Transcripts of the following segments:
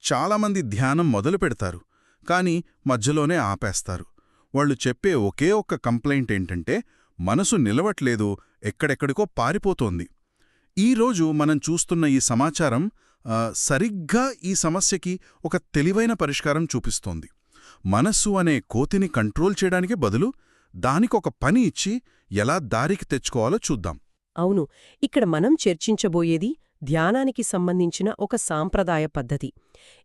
చాలామంది ధ్యానం మొదలు పెడతారు, కాని మధ్యలోనే ఆపేస్తారు. వాళ్ళు చెప్పే ఒకే ఒక్క కంప్లైంట్ ఏంటంటే మనసు నిలవట్లేదు, ఎక్కడెక్కడికో పారిపోతోంది. ఈరోజు మనం చూస్తున్న ఈ సమాచారం సరిగ్గా ఈ సమస్యకి ఒక తెలివైన పరిష్కారం చూపిస్తోంది. మనస్సు అనే కోతిని కంట్రోల్ చేయడానికి బదులు దానికొక పని ఇచ్చి ఎలా దారికి తెచ్చుకోవాలో చూద్దాం. అవును, ఇక్కడ మనం చర్చించబోయేది ధ్యానానికి సంబంధించిన ఒక సాంప్రదాయ పద్ధతి.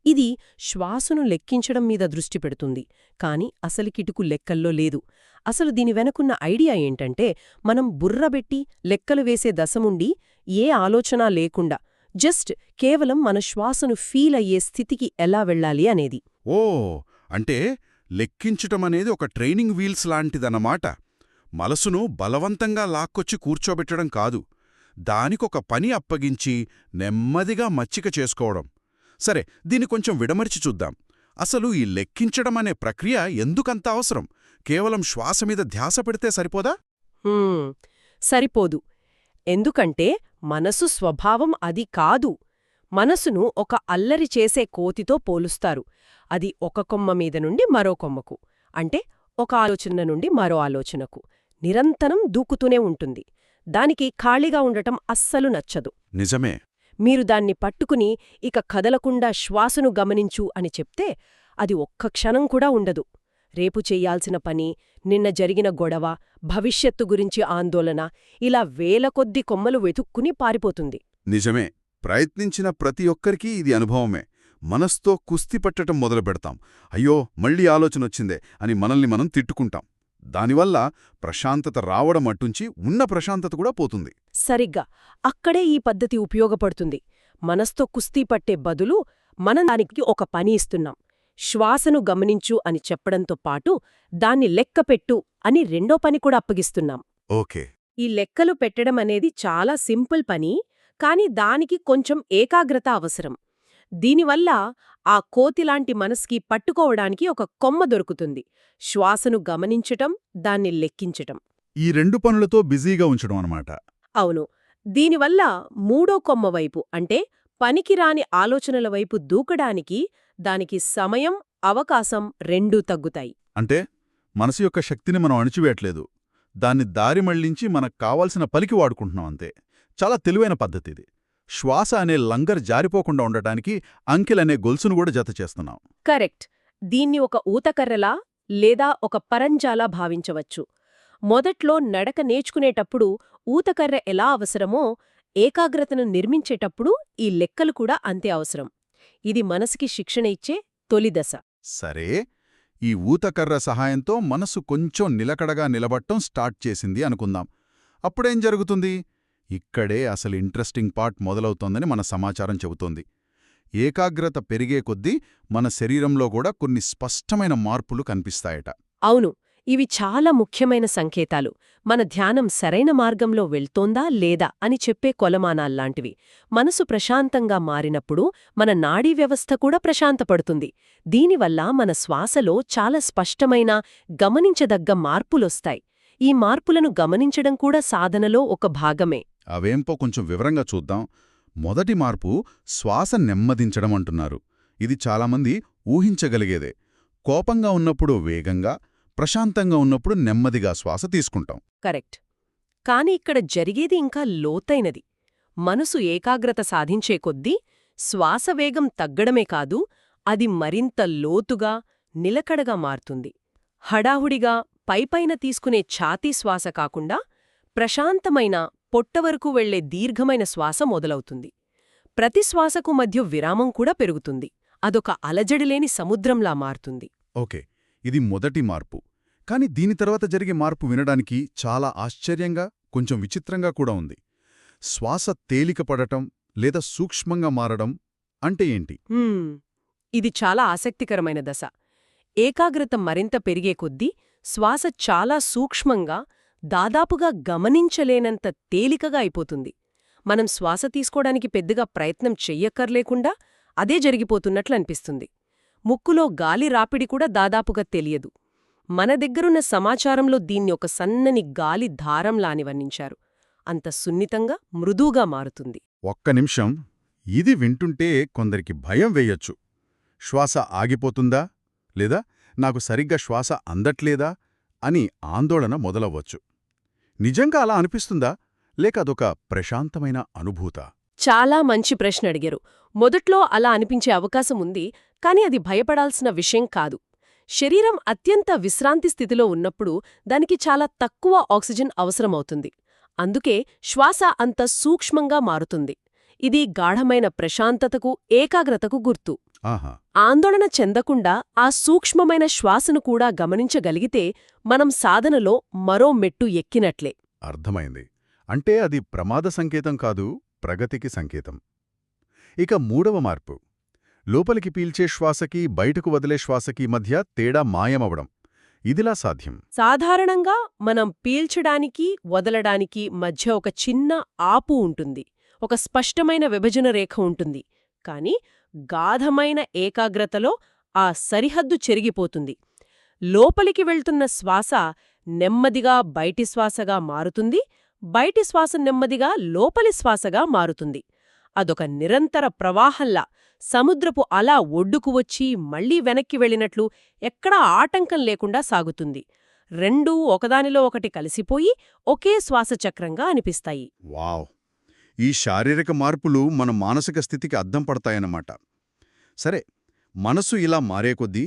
ఇది శ్వాసను లెక్కించడం మీద దృష్టి పెడుతుంది, కాని అసలికిటుకు లెక్కల్లో లేదు. అసలు దీని వెనకున్న ఐడియా ఏంటంటే, మనం బుర్రబెట్టి లెక్కలు వేసే దశముండి ఏ ఆలోచన లేకుండా జస్ట్ కేవలం మన శ్వాసను ఫీల్ అయ్యే స్థితికి ఎలా వెళ్ళాలి అనేది. ఓ, అంటే లెక్కించటమనేది ఒక ట్రైనింగ్ వీల్స్ లాంటిదన్నమాట. మనసును బలవంతంగా లాక్కొచ్చి కూర్చోబెట్టడం కాదు, దానికొక పని అప్పగించి నెమ్మదిగా మచ్చిక చేసుకోవడం. సరే, దీన్ని కొంచెం విడమర్చి చూద్దాం. అసలు ఈ లెక్కించడమనే ప్రక్రియ ఎందుకంత అవసరం? కేవలం శ్వాసమీద ధ్యాస పెడితే సరిపోదా? సరిపోదు. ఎందుకంటే మనసు స్వభావం అది కాదు. మనసును ఒక అల్లరి చేసే కోతితో పోలుస్తారు. అది ఒక కొమ్మ మీద నుండి మరో కొమ్మకు, అంటే ఒక ఆలోచన నుండి మరో ఆలోచనకు నిరంతరం దూకుతూనే ఉంటుంది. దానికి ఖాళీగా ఉండటం అస్సలు నచ్చదు. నిజమే. మీరు దాన్ని పట్టుకుని ఇక కదలకుండా శ్వాసను గమనించు అని చెప్తే అది ఒక్క క్షణం కూడా ఉండదు. రేపు చెయ్యాల్సిన పని, నిన్న జరిగిన గొడవ, భవిష్యత్తు గురించి ఆందోళన, ఇలా వేల కొద్ది కొమ్మలు వెతుక్కుని పారిపోతుంది. నిజమే. ప్రయత్నించిన ప్రతి ఒక్కరికీ ఇది అనుభవమే. మనస్తో కుస్తీ పట్టటం మొదలుపెడతాం. అయ్యో, మళ్ళీ ఆలోచనొచ్చిందే అని మనల్ని మనం తిట్టుకుంటాం. దానివల్ల ప్రశాంతత రావడం అట్టుంచి ఉన్న ప్రశాంతత కూడా పోతుంది. సరిగ్గా అక్కడే ఈ పద్ధతి ఉపయోగపడుతుంది. మనస్తో కుస్తీ పట్టే బదులు మనం దానికి ఒక పని ఇస్తున్నాం. శ్వాసను గమనించు అని చెప్పడంతో పాటు దాన్ని లెక్కపెట్టు అని రెండో పని కూడా అప్పగిస్తున్నాం. ఓకే. ఈ లెక్కలు పెట్టడం అనేది చాలా సింపుల్ పని, కాని దానికి కొంచెం ఏకాగ్రత అవసరం. దీనివల్ల ఆ కోతిలాంటి మనస్కి పట్టుకోవడానికి ఒక కొమ్మ దొరుకుతుంది. శ్వాసను గమనించటం, దాన్ని లెక్కించటం. ఈ రెండు పనులతో బిజీగా ఉంచడం అన్నమాట. అవును. దీనివల్ల మూడో కొమ్మ వైపు, అంటే పనికిరాని ఆలోచనల వైపు దూకడానికి దానికి సమయం, అవకాశం రెండూ తగ్గుతాయి. అంటే మనసు యొక్క శక్తిని మనం అణిచివేయట్లేదు, దాన్ని దారి మళ్లించి మనకు కావాల్సిన పలికి వాడుకుంటున్నాం అంతే. చాలా తెలివైన పద్ధతిది. శ్వాస అనే లంగర్ జారిపోకుండా ఉండటానికి అంకెలనే గొలుసును కూడా జత చేస్తున్నాం. కరెక్ట్. దీన్ని ఒక ఊతకర్రలా లేదా ఒక పరంజాలా భావించవచ్చు. మొదట్లో నడక నేర్చుకునేటప్పుడు ఊతకర్ర ఎలా అవసరమో, ఏకాగ్రతను నిర్మించేటప్పుడు ఈ లెక్కలు కూడా అంతే అవసరం. ఇది మనసుకి శిక్షణ ఇచ్చే తొలి దశ. సరే, ఈ ఊతకర్ర సహాయంతో మనసు కొంచెం నిలకడగా నిలబట్టం స్టార్ట్ చేసింది అనుకుందాం. అప్పుడేం జరుగుతుంది? ఇక్కడే అసలు ఇంట్రెస్టింగ్ పార్ట్ మొదలవుతోందని మన సమాచారం చెబుతోంది. ఏకాగ్రత పెరిగే కొద్దీ మన శరీరంలో కూడా కొన్ని స్పష్టమైన మార్పులు కనిపిస్తాయట. అవును, ఇవి చాలా ముఖ్యమైన సంకేతాలు. మన ధ్యానం సరైన మార్గంలో వెళ్తోందా లేదా అని చెప్పే కొలమానాల్లాంటివి. మనసు ప్రశాంతంగా మారినప్పుడు మన నాడీ వ్యవస్థ కూడా ప్రశాంతపడుతుంది. దీనివల్ల మన శ్వాసలో చాలా స్పష్టమైన, గమనించదగ్గ మార్పులొస్తాయి. ఈ మార్పులను గమనించడం కూడా సాధనలో ఒక భాగమే. అవేంపో కొంచెం వివరంగా చూద్దాం. మొదటి మార్పు శ్వాస నెమ్మదించడం అంటున్నారు. ఇది చాలామంది ఊహించగలిగేదే. కోపంగా ఉన్నప్పుడు వేగంగా, ప్రశాంతంగా ఉన్నప్పుడు నెమ్మదిగా శ్వాస తీసుకుంటాం. కరెక్ట్. కాని ఇక్కడ జరిగేది ఇంకా లోతైనది. మనసు ఏకాగ్రత సాధించే కొద్దీ శ్వాస వేగం తగ్గడమే కాదు, అది మరింత లోతుగా, నిలకడగా మారుతుంది. హడాహుడిగా పైపైన తీసుకునే ఛాతీ శ్వాస కాకుండా ప్రశాంతమైన, పొట్టవరకు వెళ్లే దీర్ఘమైన శ్వాస మొదలవుతుంది. ప్రతి శ్వాసకు మధ్య విరామం కూడా పెరుగుతుంది. అదొక అలజడిలేని సముద్రంలా మారుతుంది. ఓకే, ఇది మొదటి మార్పు. కాని దీని తర్వాత జరిగే మార్పు వినడానికి చాలా ఆశ్చర్యంగా, కొంచెం విచిత్రంగా కూడా ఉంది. శ్వాస తేలికపడటం లేదా సూక్ష్మంగా మారడం అంటే ఏంటి? ఇది చాలా ఆసక్తికరమైన దశ. ఏకాగ్రత మరింత పెరిగే కొద్దీ శ్వాస చాలా సూక్ష్మంగా, దాదాపుగా గమనించలేనంత తేలికగా అయిపోతుంది. మనం శ్వాస తీసుకోవడానికి పెద్దగా ప్రయత్నం చెయ్యక్కర్లేకుండా అదే జరిగిపోతున్నట్లు అనిపిస్తుంది. ముక్కులో గాలి రాపిడి కూడా దాదాపుగా తెలియదు. మన దగ్గరున్న సమాచారంలో దీన్ని ఒక సన్నని గాలి ధారంలాని వర్ణించారు. అంత సున్నితంగా, మృదువుగా మారుతుంది. ఒక్క నిమిషం, ఇది వింటుంటే కొందరికి భయం వేయొచ్చు. శ్వాస ఆగిపోతుందా లేదా నాకు సరిగ్గా శ్వాస అందట్లేదా అని ఆందోళన మొదలవ్వచ్చు. నిజంగా అలా అనిపిస్తుందా లేక అదొక ప్రశాంతమైన అనుభూత? చాలా మంచి ప్రశ్న అడిగారు. మొదట్లో అలా అనిపించే అవకాశం ఉంది, కానీ అది భయపడాల్సిన విషయం కాదు. శరీరం అత్యంత విశ్రాంతి స్థితిలో ఉన్నప్పుడు దానికి చాలా తక్కువ ఆక్సిజన్ అవసరమవుతుంది. అందుకే శ్వాస అంత సూక్ష్మంగా మారుతుంది. ఇది గాఢమైన ప్రశాంతతకు, ఏకాగ్రతకు గుర్తు. ఆహా, ఆందోళన చెందకుండా ఆ సూక్ష్మమైన శ్వాసను కూడా గమనించగలిగితే మనం సాధనలో మరో మెట్టు ఎక్కినట్లే. అర్థమైంది. అంటే అది ప్రమాద సంకేతం కాదు, ప్రగతికి సంకేతం. ఇక మూడవ మార్పు, లోపలికి పీల్చే శ్వాసకి బయటకు వదిలే శ్వాసకి మధ్య తేడా మాయమవడం. ఇదిలా సాధ్యం? సాధారణంగా మనం పీల్చడానికి, వదలడానికి మధ్య ఒక చిన్న ఆపు ఉంటుంది. ఒక స్పష్టమైన విభజన రేఖ ఉంటుంది. కాని గాఢమైన ఏకాగ్రతలో ఆ సరిహద్దు చెరిగిపోతుంది. లోపలికి వెళ్తున్న శ్వాస నెమ్మదిగా బయటి శ్వాసగా మారుతుంది, బయటి శ్వాస నెమ్మదిగా లోపలి శ్వాసగా మారుతుంది. అదొక నిరంతర ప్రవాహంలా, సముద్రపు అలా ఒడ్డుకు వచ్చి మళ్లీ వెనక్కి వెళ్ళినట్లు ఎక్కడా ఆటంకం లేకుండా సాగుతుంది. రెండూ ఒకదానిలో ఒకటి కలిసిపోయి ఒకే శ్వాసచక్రంగా అనిపిస్తాయి. వావ్! ఈ శారీరక మార్పులు మన మానసిక స్థితికి అద్దం పడతాయన్నమాట. సరే, మనసు ఇలా మారే కొద్దీ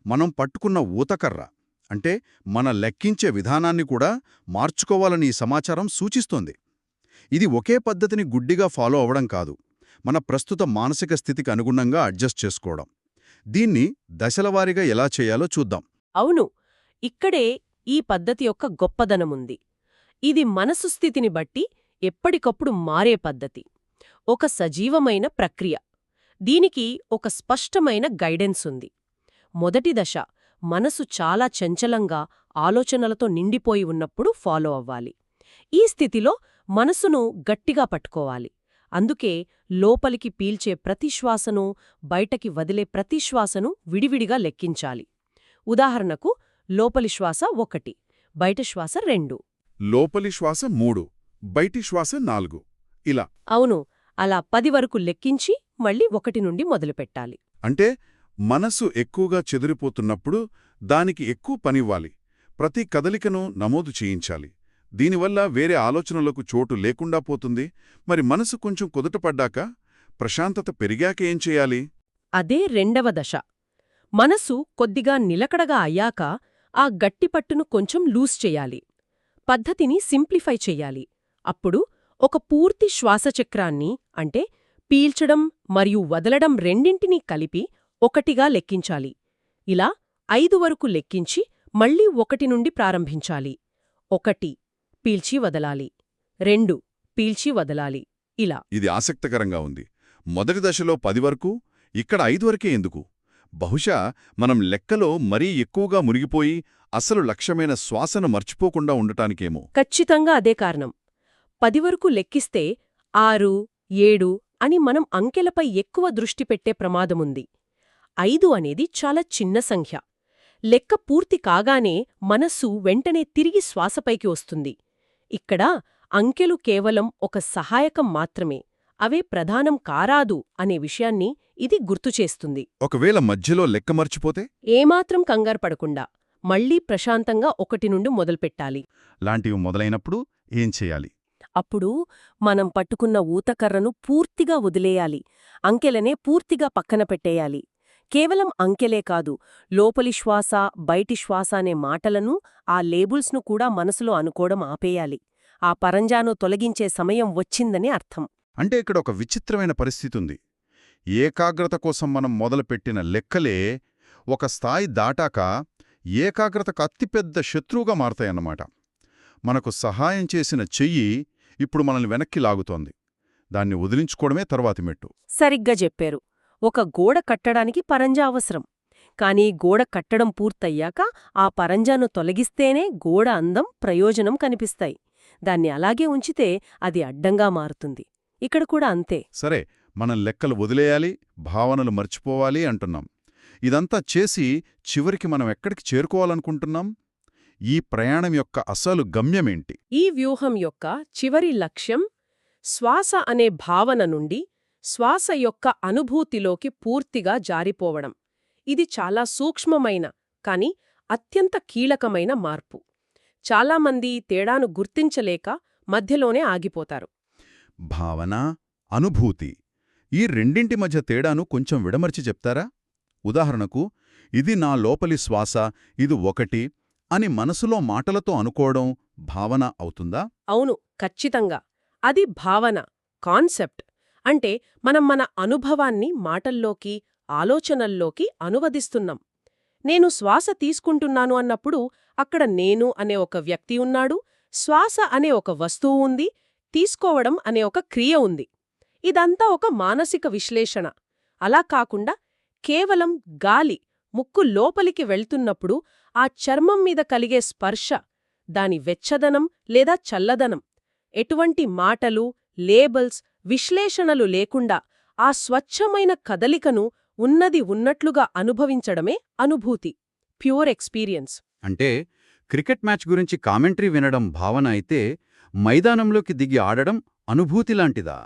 మనం పట్టుకున్న ఊతకర్ర అంటే మన లెక్కించే విధానాన్ని కూడా మార్చుకోవాలని ఈ సమాచారం సూచిస్తోంది. ఇది ఒకే పద్ధతిని గుడ్డిగా ఫాలో అవడం కాదు, మన ప్రస్తుత మానసిక స్థితికి అనుగుణంగా అడ్జస్ట్ చేసుకోవడం. దీన్ని దశలవారీగా ఎలా చేయాలో చూద్దాం. అవును, ఇక్కడే ఈ పద్ధతి యొక్క గొప్పదనముంది. ఇది మనసు స్థితిని బట్టి ఎప్పటికప్పుడు మారే పద్ధతి. ఒక సజీవమైన ప్రక్రియ. దీనికి ఒక స్పష్టమైన గైడెన్స్ ఉంది. మొదటి దశ, మనసు చాలా చంచలంగా ఆలోచనలతో నిండిపోయి ఉన్నప్పుడు ఫాలో అవ్వాలి. ఈ స్థితిలో మనసును గట్టిగా పట్టుకోవాలి. అందుకే లోపలికి పీల్చే ప్రతి శ్వాసను, బయటకి వదిలే ప్రతి శ్వాసను విడివిడిగా లెక్కించాలి. ఉదాహరణకు, లోపలి శ్వాస 1, బయట శ్వాస 2. లోపలి శ్వాస 3, బయటి శ్వాస 4, ఇలా. అవును, అలా 10 వరకు లెక్కించి మళ్ళీ 1 నుండి మొదలుపెట్టాలి. అంటే మనసు ఎక్కువగా చెదిరిపోతున్నప్పుడు దానికి ఎక్కువ పనివ్వాలి, ప్రతి కదలికను నమోదు చేయించాలి. దీనివల్ల వేరే ఆలోచనలకు చోటు లేకుండా పోతుంది. మరి మనసు కొంచెం కుదుటపడ్డాక, ప్రశాంతత పెరిగాక ఏం చేయాలి? అదే రెండవ దశ. మనసు కొద్దిగా నిలకడగా అయ్యాక ఆ గట్టిపట్టును కొంచెం లూజ్ చెయ్యాలి. పద్ధతిని సింప్లిఫై చెయ్యాలి. అప్పుడు ఒక పూర్తి శ్వాసచక్రాన్ని, అంటే పీల్చడం మరియు వదలడం రెండింటినీ కలిపి 1గా లెక్కించాలి. ఇలా 5 వరకు లెక్కించి మళ్ళీ 1 నుండి ప్రారంభించాలి. 1 పీల్చి వదలాలి, 2 పీల్చి వదలాలి, ఇలా. ఇది ఆసక్తికరంగా ఉంది. మొదటి దశలో 10 వరకు, ఇక్కడ 5 వరకే ఎందుకు? బహుశా మనం లెక్కలో మరీ ఎక్కువగా మునిగిపోయి అసలు లక్ష్యమైన శ్వాసను మర్చిపోకుండా ఉండటానికేమో. ఖచ్చితంగా అదే కారణం. 10 వరకు లెక్కిస్తే 6, 7 అని మనం అంకెలపై ఎక్కువ దృష్టి పెట్టే ప్రమాదముంది. 5 అనేది చాలా చిన్న సంఖ్య. లెక్క పూర్తి కాగానే మనస్సు వెంటనే తిరిగి శ్వాసపైకి వస్తుంది. ఇక్కడ అంకెలు కేవలం ఒక సహాయకం మాత్రమే, అవే ప్రధానం కారాదు అనే విషయాన్ని ఇది గుర్తుచేస్తుంది. ఒకవేళ మధ్యలో లెక్క మర్చిపోతే? ఏమాత్రం కంగారుపడకుండా మళ్లీ ప్రశాంతంగా 1 నుండి మొదలుపెట్టాలి. లాంటివి మొదలైనప్పుడు ఏం చేయాలి? అప్పుడు మనం పట్టుకున్న ఊతకర్రను పూర్తిగా వదిలేయాలి. అంకెలనే పూర్తిగా పక్కన పెట్టేయాలి. కేవలం అంకెలే కాదు, లోపలి శ్వాస, బయటి శ్వాస అనే మాటలను, ఆ లేబుల్స్ను కూడా మనసులో అనుకోవడం ఆపేయాలి. ఆ పరంజాను తొలగించే సమయం వచ్చిందని అర్థం. అంటే ఇక్కడ ఒక విచిత్రమైన పరిస్థితుంది. ఏకాగ్రత కోసం మనం మొదలుపెట్టిన లెక్కలే ఒక స్థాయి దాటాక ఏకాగ్రతకు అతిపెద్ద శత్రువుగా మారతాయన్నమాట. మనకు సహాయం చేసిన చెయ్యి ఇప్పుడు మనల్ని వెనక్కి లాగుతోంది. దాన్ని వదిలించుకోవడమే తర్వాతి మెట్టు. సరిగ్గా చెప్పారు. ఒక గోడ కట్టడానికి పరంజా అవసరం. కానీ గోడ కట్టడం పూర్తయ్యాక ఆ పరంజాను తొలగిస్తేనే గోడ అందం, ప్రయోజనం కనిపిస్తాయి. దాన్ని అలాగే ఉంచితే అది అడ్డంగా మారుతుంది. ఇక్కడ కూడా అంతే. సరే, మనం లెక్కలు వదిలేయాలి, భావనలు మర్చిపోవాలి అంటున్నాం. ఇదంతా చేసి చివరికి మనం ఎక్కడికి చేరుకోవాలనుకుంటున్నాం? ఈ ప్రయాణం యొక్క అసలు గమ్యమేంటి? ఈ వ్యూహం యొక్క చివరి లక్ష్యం శ్వాస అనే భావన నుండి శ్వాస యొక్క అనుభూతిలోకి పూర్తిగా జారిపోవడం. ఇది చాలా సూక్ష్మమైన కాని అత్యంత కీలకమైన మార్పు. చాలామంది ఈ తేడాను గుర్తించలేక మధ్యలోనే ఆగిపోతారు. భావన, అనుభూతి ఈ రెండింటి మధ్య తేడాను కొంచెం విడమర్చి చెప్తారా? ఉదాహరణకు, ఇది నా లోపలి శ్వాస, ఇది ఒకటి అని మనసులో మాటలతో అనుకోవడం భావన అవుతుందా? అవును, ఖచ్చితంగా. అది భావన, కాన్సెప్ట్. అంటే మనం మన అనుభవాన్ని మాటల్లోకి, ఆలోచనల్లోకి అనువదిస్తున్నాం. నేను శ్వాస తీసుకుంటున్నాను అన్నప్పుడు అక్కడ నేను అనే ఒక వ్యక్తి ఉన్నాడు, శ్వాస అనే ఒక వస్తువు ఉంది, తీసుకోవడం అనే ఒక క్రియ ఉంది. ఇదంతా ఒక మానసిక విశ్లేషణ. అలా కాకుండా కేవలం గాలి ముక్కు లోపలికి వెళ్తున్నప్పుడు ఆ చర్మం మీద కలిగే స్పర్శ, దాని వెచ్చదనం లేదా చల్లదనం, ఎటువంటి మాటలు, లేబల్స్, విశ్లేషణలు లేకుండా ఆ స్వచ్ఛమైన కదలికను ఉన్నది ఉన్నట్లుగా అనుభవించడమే అనుభూతి, ప్యూర్ ఎక్స్పీరియన్స్. అంటే క్రికెట్ మ్యాచ్ గురించి కామెంటరీ వినడం భావన అయితే, మైదానంలోకి దిగి ఆడడం అనుభూతిలాంటిదా?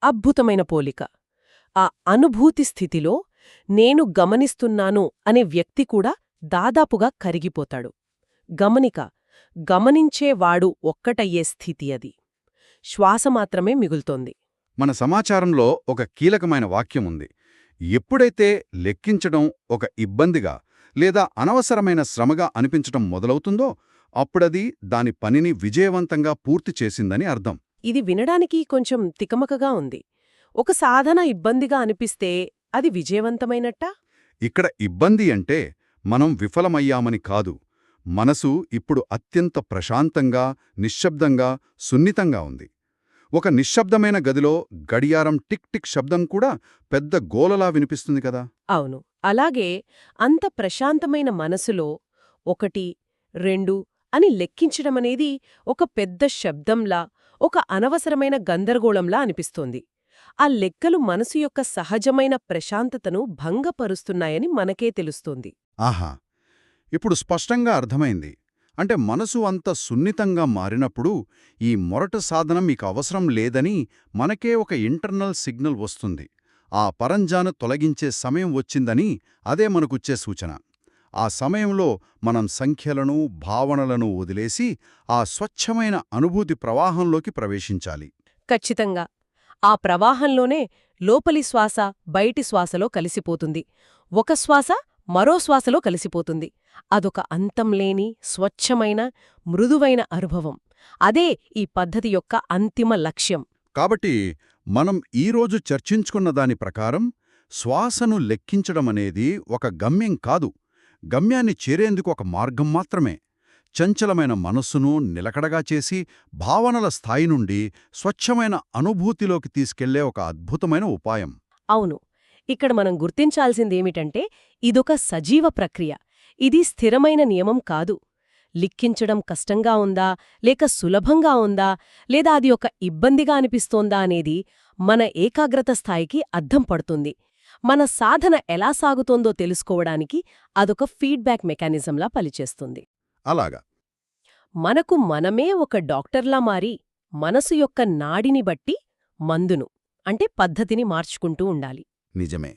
అద్భుతమైన పోలిక. ఆ అనుభూతి స్థితిలో నేను గమనిస్తున్నాను అనే వ్యక్తి కూడా దాదాపుగా కరిగిపోతాడు. గమనిక, గమనించేవాడు ఒక్కటయ్యే స్థితి అది. శ్వాస మాత్రమే మిగులుతోంది. మన సమాచారంలో ఒక కీలకమైన వాక్యం ఉంది. ఎప్పుడైతే లెక్కించడం ఒక ఇబ్బందిగా లేదా అనవసరమైన శ్రమగా అనిపించడం మొదలవుతుందో అప్పుడది దాని పనిని విజయవంతంగా పూర్తి చేసిందని అర్థం. ఇది వినడానికి కొంచెం తికమకగా ఉంది. ఒక సాధన ఇబ్బందిగా అనిపిస్తే అది విజయవంతమైనట్టా? ఇక్కడ ఇబ్బంది అంటే మనం విఫలమయ్యామని కాదు. మనసు ఇప్పుడు అత్యంత ప్రశాంతంగా, నిశ్శబ్దంగా, సున్నితంగా ఉంది. ఒక నిశ్శబ్దమైన గదిలో గడియారం టిక్ టిక్ శబ్దం కూడా పెద్ద గోలలా వినిపిస్తుంది కదా. అవును. అలాగే అంత ప్రశాంతమైన మనసులో 1, 2 అని లెక్కించడమనేది ఒక పెద్ద శబ్దంలా, ఒక అనవసరమైన గందరగోళంలా అనిపిస్తోంది. ఆ లెక్కలు మనసు యొక్క సహజమైన ప్రశాంతతను భంగపరుస్తున్నాయని మనకే తెలుస్తోంది. ఆహా, ఇప్పుడు స్పష్టంగా అర్థమైంది. అంటే మనసు అంత సున్నితంగా మారినప్పుడు ఈ మొరట సాధనం మీకు అవసరం లేదని మనకే ఒక ఇంటర్నల్ సిగ్నల్ వస్తుంది. ఆ పరంజాను తొలగించే సమయం వచ్చిందని అదే మనకుచ్చే సూచన. ఆ సమయంలో మనం సంఖ్యలను, భావనలను వదిలేసి ఆ స్వచ్ఛమైన అనుభూతి ప్రవాహంలోకి ప్రవేశించాలి. ఖచ్చితంగా. ఆ ప్రవాహంలోనే లోపలి శ్వాస బయటి శ్వాసలో కలిసిపోతుంది. ఒక శ్వాస మరో శ్వాసలో కలిసిపోతుంది. అదొక అంతంలేని, స్వచ్ఛమైన, మృదువైన అనుభవం. అదే ఈ పద్ధతి యొక్క అంతిమ లక్ష్యం. కాబట్టి మనం ఈరోజు చర్చించుకున్న దాని ప్రకారం శ్వాసను లెక్కించడమనేది ఒక గమ్యం కాదు, గమ్యాన్ని చేరేందుకు ఒక మార్గం మాత్రమే. చంచలమైన మనస్సును నిలకడగా చేసి భావనల స్థాయి నుండి స్వచ్ఛమైన అనుభూతిలోకి తీసుకెళ్లే ఒక అద్భుతమైన ఉపాయం. అవును. ఇక్కడ మనం గుర్తించాల్సిందేమిటంటే ఇదొక సజీవ ప్రక్రియ. ఇది స్థిరమైన నియమం కాదు. లిక్కించడం కష్టంగా ఉందా, లేక సులభంగా ఉందా, లేదా అది ఒక ఇబ్బందిగా అనిపిస్తోందా అనేది మన ఏకాగ్రత స్థాయికి అద్దం పడుతుంది. మన సాధన ఎలా సాగుతోందో తెలుసుకోవడానికి అదొక ఫీడ్బ్యాక్ మెకానిజంలా పనిచేస్తుంది. అలాగా. మనకు మనమే ఒక డాక్టర్లా మారి మనసు యొక్క నాడిని బట్టి మందును అంటే పద్ధతిని మార్చుకుంటూ ఉండాలి. నిజమే.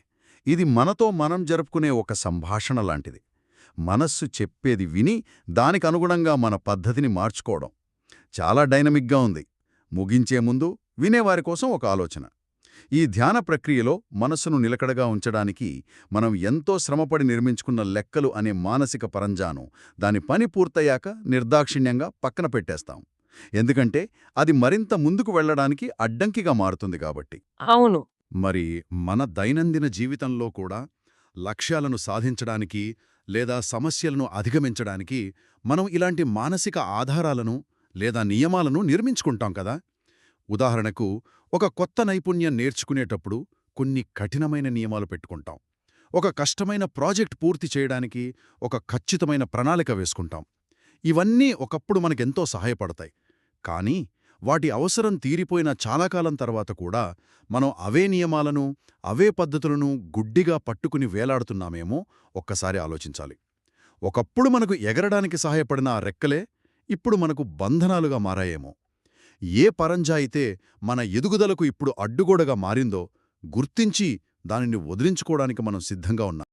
ఇది మనతో మనం జరుపుకునే ఒక సంభాషణ లాంటిది. మనస్సు చెప్పేది విని దానికనుగుణంగా మన పద్ధతిని మార్చుకోవడం చాలా డైనమిక్గా ఉంది. ముగించే ముందు వినేవారి కోసం ఒక ఆలోచన. ఈ ధ్యాన ప్రక్రియలో మనస్సును నిలకడగా ఉంచడానికి మనం ఎంతో శ్రమపడి నిర్మించుకున్న లెక్కలు అనే మానసిక పరంజాను దాని పని పూర్తయ్యాక నిర్దాక్షిణ్యంగా పక్కన పెట్టేస్తాం. ఎందుకంటే అది మరింత ముందుకు వెళ్లడానికి అడ్డంకిగా మారుతుంది కాబట్టి. అవును. మరి మన దైనందిన జీవితంలో కూడా లక్ష్యాలను సాధించడానికి లేదా సమస్యలను అధిగమించడానికి మనం ఇలాంటి మానసిక ఆధారాలను లేదా నియమాలను నిర్మించుకుంటాం కదా. ఉదాహరణకు, ఒక కొత్త నైపుణ్యం నేర్చుకునేటప్పుడు కొన్ని కఠినమైన నియమాలు పెట్టుకుంటాం. ఒక కష్టమైన ప్రాజెక్ట్ పూర్తి చేయడానికి ఒక ఖచ్చితమైన ప్రణాళిక వేసుకుంటాం. ఇవన్నీ ఒకప్పుడు మనకెంతో సహాయపడతాయి. కానీ వాటి అవసరం తీరిపోయిన చాలా కాలం తర్వాత కూడా మనం అవే నియమాలను, అవే పద్ధతులను గుడ్డిగా పట్టుకుని వేలాడుతున్నామేమో ఒక్కసారి ఆలోచించాలి. ఒకప్పుడు మనకు ఎగరడానికి సహాయపడిన ఆ రెక్కలే ఇప్పుడు మనకు బంధనాలుగా మారాయేమో. ఏ పరంజా అయితే మన ఎదుగుదలకు ఇప్పుడు అడ్డుగోడగా మారిందో గుర్తించి దానిని వదిలించుకోవడానికి మనం సిద్ధంగా ఉన్నాం.